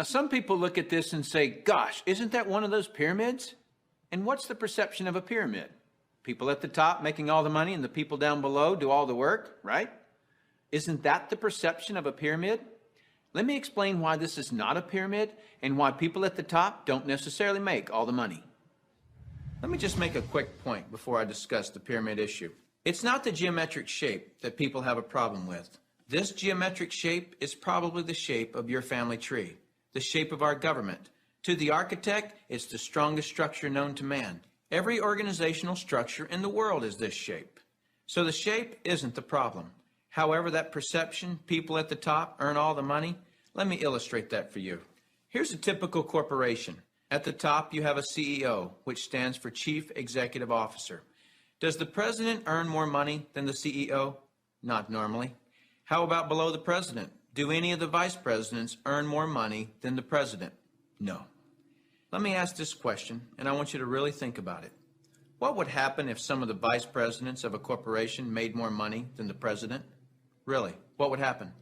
Now, some people look at this and say, gosh, isn't that one of those pyramids? And what's the perception of a pyramid? People at the top making all the money and the people down below do all the work, right? Isn't that the perception of a pyramid? Let me explain why this is not a pyramid and why people at the top don't necessarily make all the money. Let me just make a quick point before I discuss the pyramid issue. It's not the geometric shape that people have a problem with. This geometric shape is probably the shape of your family tree, the shape of our government. To the architect, it's the strongest structure known to man. Every organizational structure in the world is this shape. So the shape isn't the problem. However, that perception, people at the top earn all the money, let me illustrate that for you. Here's a typical corporation. At the top, you have a CEO, which stands for Chief Executive Officer. Does the president earn more money than the CEO? Not normally. How about below the president? Do any of the vice presidents earn more money than the president? No. Let me ask this question, and I want you to really think about it. What would happen if some of the vice presidents of a corporation made more money than the president? Really, what would happen?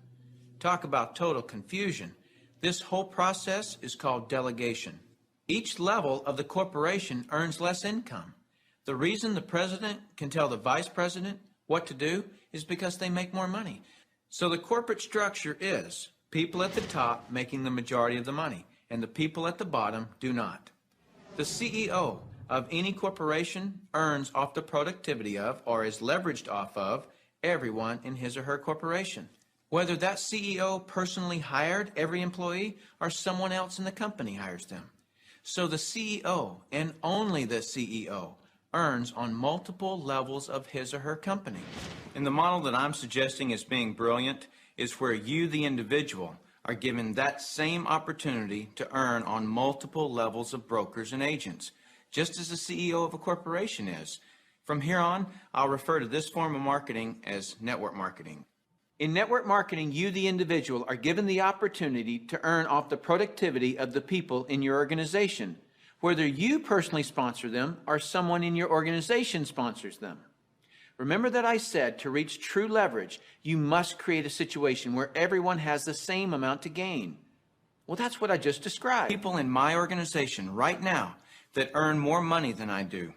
Talk about total confusion. This whole process is called delegation. Each level of the corporation earns less income. The reason the president can tell the vice president what to do is because they make more money. So the corporate structure is people at the top making the majority of the money, and the people at the bottom do not. The CEO of any corporation earns off the productivity of, or is leveraged off of, everyone in his or her corporation. Whether that CEO personally hired every employee or someone else in the company hires them. So the CEO, and only the CEO, earns on multiple levels of his or her company. And the model that I'm suggesting as being brilliant is where you, the individual, are given that same opportunity to earn on multiple levels of brokers and agents, just as the CEO of a corporation is. From here on, I'll refer to this form of marketing as network marketing. In network marketing, you, the individual, are given the opportunity to earn off the productivity of the people in your organization, whether you personally sponsor them or someone in your organization sponsors them. Remember that I said to reach true leverage, you must create a situation where everyone has the same amount to gain. Well, that's what I just described. People in my organization right now that earn more money than I do.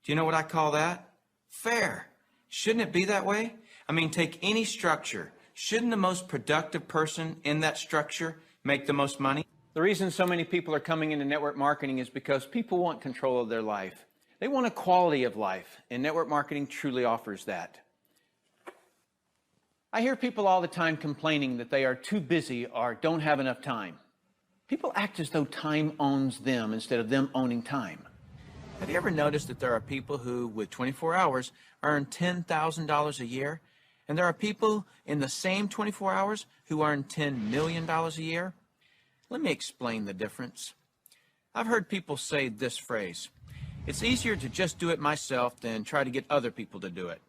Do you know what I call that? Fair. Shouldn't it be that way? I mean, take any structure. Shouldn't the most productive person in that structure make the most money? The reason so many people are coming into network marketing is because people want control of their life. They want a quality of life, and network marketing truly offers that. I hear people all the time complaining that they are too busy or don't have enough time. People act as though time owns them instead of them owning time. Have you ever noticed that there are people who, with 24 hours, earn $10,000 a year? And there are people in the same 24 hours who earn $10 million a year? Let me explain the difference. I've heard people say this phrase, "It's easier to just do it myself than try to get other people to do it."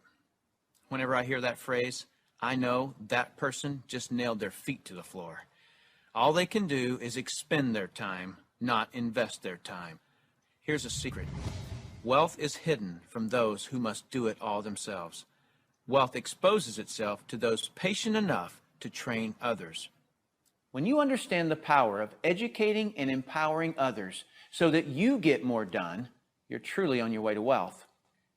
Whenever I hear that phrase, I know that person just nailed their feet to the floor. All they can do is expend their time, not invest their time. Here's a secret. Wealth is hidden from those who must do it all themselves. Wealth exposes itself to those patient enough to train others. When you understand the power of educating and empowering others so that you get more done, you're truly on your way to wealth.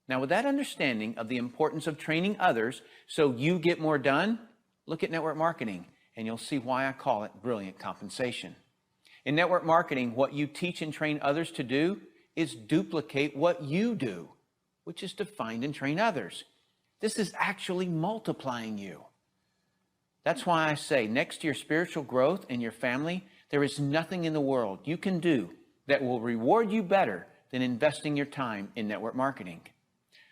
Now, with that understanding of the importance of training others so you get more done, look at network marketing, and you'll see why I call it brilliant compensation. In network marketing, what you teach and train others to do is duplicate what you do, which is to find and train others. This is actually multiplying you. That's why I say next to your spiritual growth and your family, there is nothing in the world you can do that will reward you better than investing your time in network marketing.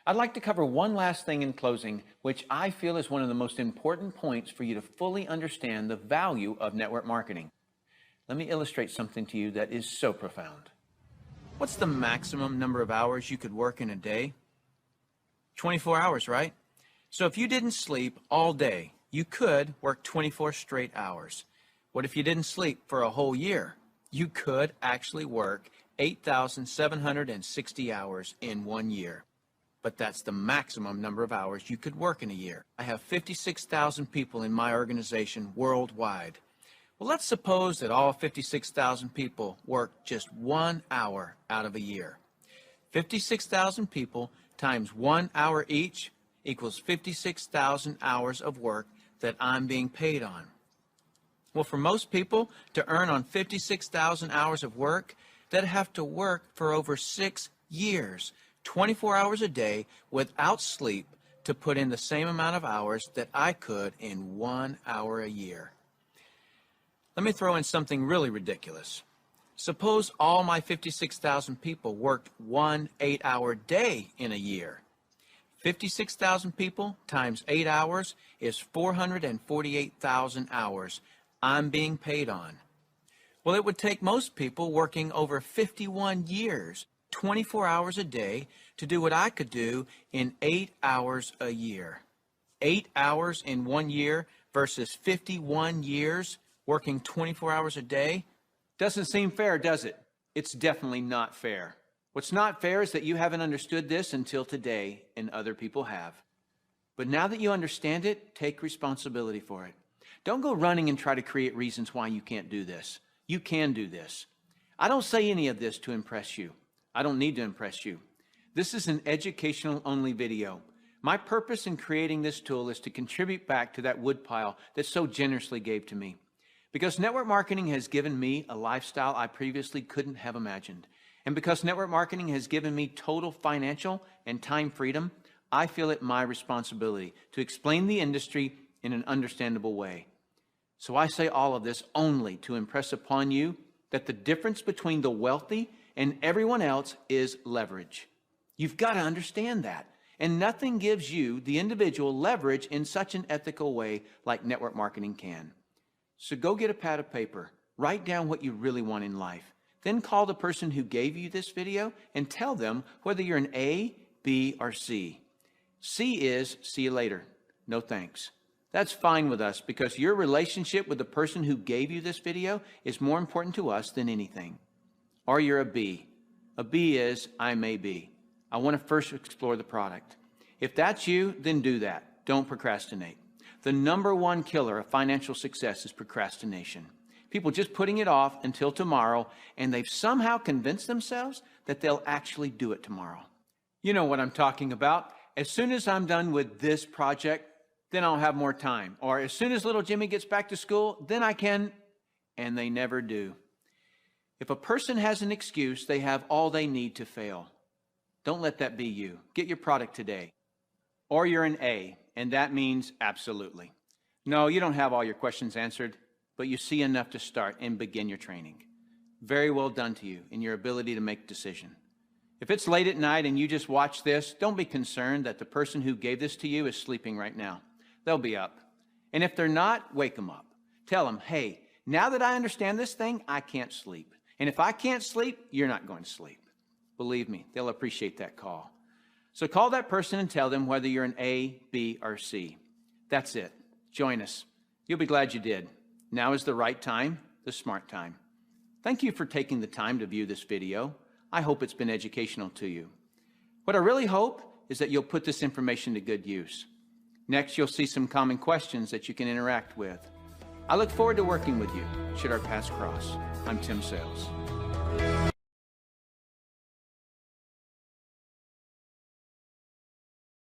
I'd like to cover one last thing in closing, which I feel is one of the most important points for you to fully understand the value of network marketing. Let me illustrate something to you that is so profound. What's the maximum number of hours you could work in a day? 24 hours, right? So if you didn't sleep all day, you could work 24 straight hours. What if you didn't sleep for a whole year? You could actually work 8,760 hours in 1 year. But that's the maximum number of hours you could work in a year. I have 56,000 people in my organization worldwide. Well, let's suppose that all 56,000 people work just 1 hour out of a year. 56,000 people times 1 hour each equals 56,000 hours of work that I'm being paid on. Well, for most people to earn on 56,000 hours of work, they'd have to work for over 6 years, 24 hours a day without sleep to put in the same amount of hours that I could in 1 hour a year. Let me throw in something really ridiculous. Suppose all my 56,000 people worked 1 8-hour day in a year. 56,000 people times 8 hours is 448,000 hours I'm being paid on. Well, it would take most people working over 51 years, 24 hours a day, to do what I could do in 8 hours a year. 8 hours in 1 year versus 51 years working 24 hours a day? Doesn't seem fair, does it? It's definitely not fair. What's not fair is that you haven't understood this until today, and other people have. But now that you understand it, take responsibility for it. Don't go running and try to create reasons why you can't do this. You can do this. I don't say any of this to impress you. I don't need to impress you. This is an educational-only video. My purpose in creating this tool is to contribute back to that woodpile that so generously gave to me. Because network marketing has given me a lifestyle I previously couldn't have imagined. And because network marketing has given me total financial and time freedom, I feel it my responsibility to explain the industry in an understandable way. So I say all of this only to impress upon you that the difference between the wealthy and everyone else is leverage. You've got to understand that. And nothing gives you, the individual, leverage in such an ethical way like network marketing can. So go get a pad of paper, write down what you really want in life. Then call the person who gave you this video and tell them whether you're an A, B, or C. C is see you later, no thanks. That's fine with us because your relationship with the person who gave you this video is more important to us than anything. Or you're a B. A B is I may be. I want to first explore the product. If that's you, then do that. Don't procrastinate. The number one killer of financial success is procrastination. People just putting it off until tomorrow, and they've somehow convinced themselves that they'll actually do it tomorrow. You know what I'm talking about. As soon as I'm done with this project, then I'll have more time. Or as soon as little Jimmy gets back to school, then I can, and they never do. If a person has an excuse, they have all they need to fail. Don't let that be you. Get your product today. Or you're an A, and that means absolutely. No, you don't have all your questions answered, but you see enough to start and begin your training. Very well done to you in your ability to make a decision. If it's late at night and you just watch this, don't be concerned that the person who gave this to you is sleeping right now. They'll be up. And if they're not, wake them up. Tell them, hey, now that I understand this thing, I can't sleep. And if I can't sleep, you're not going to sleep. Believe me, they'll appreciate that call. So call that person and tell them whether you're an A, B, or C. That's it. Join us. You'll be glad you did. Now is the right time, the smart time. Thank you for taking the time to view this video. I hope it's been educational to you. What I really hope is that you'll put this information to good use. Next, you'll see some common questions that you can interact with. I look forward to working with you, should our paths cross. I'm Tim Sales.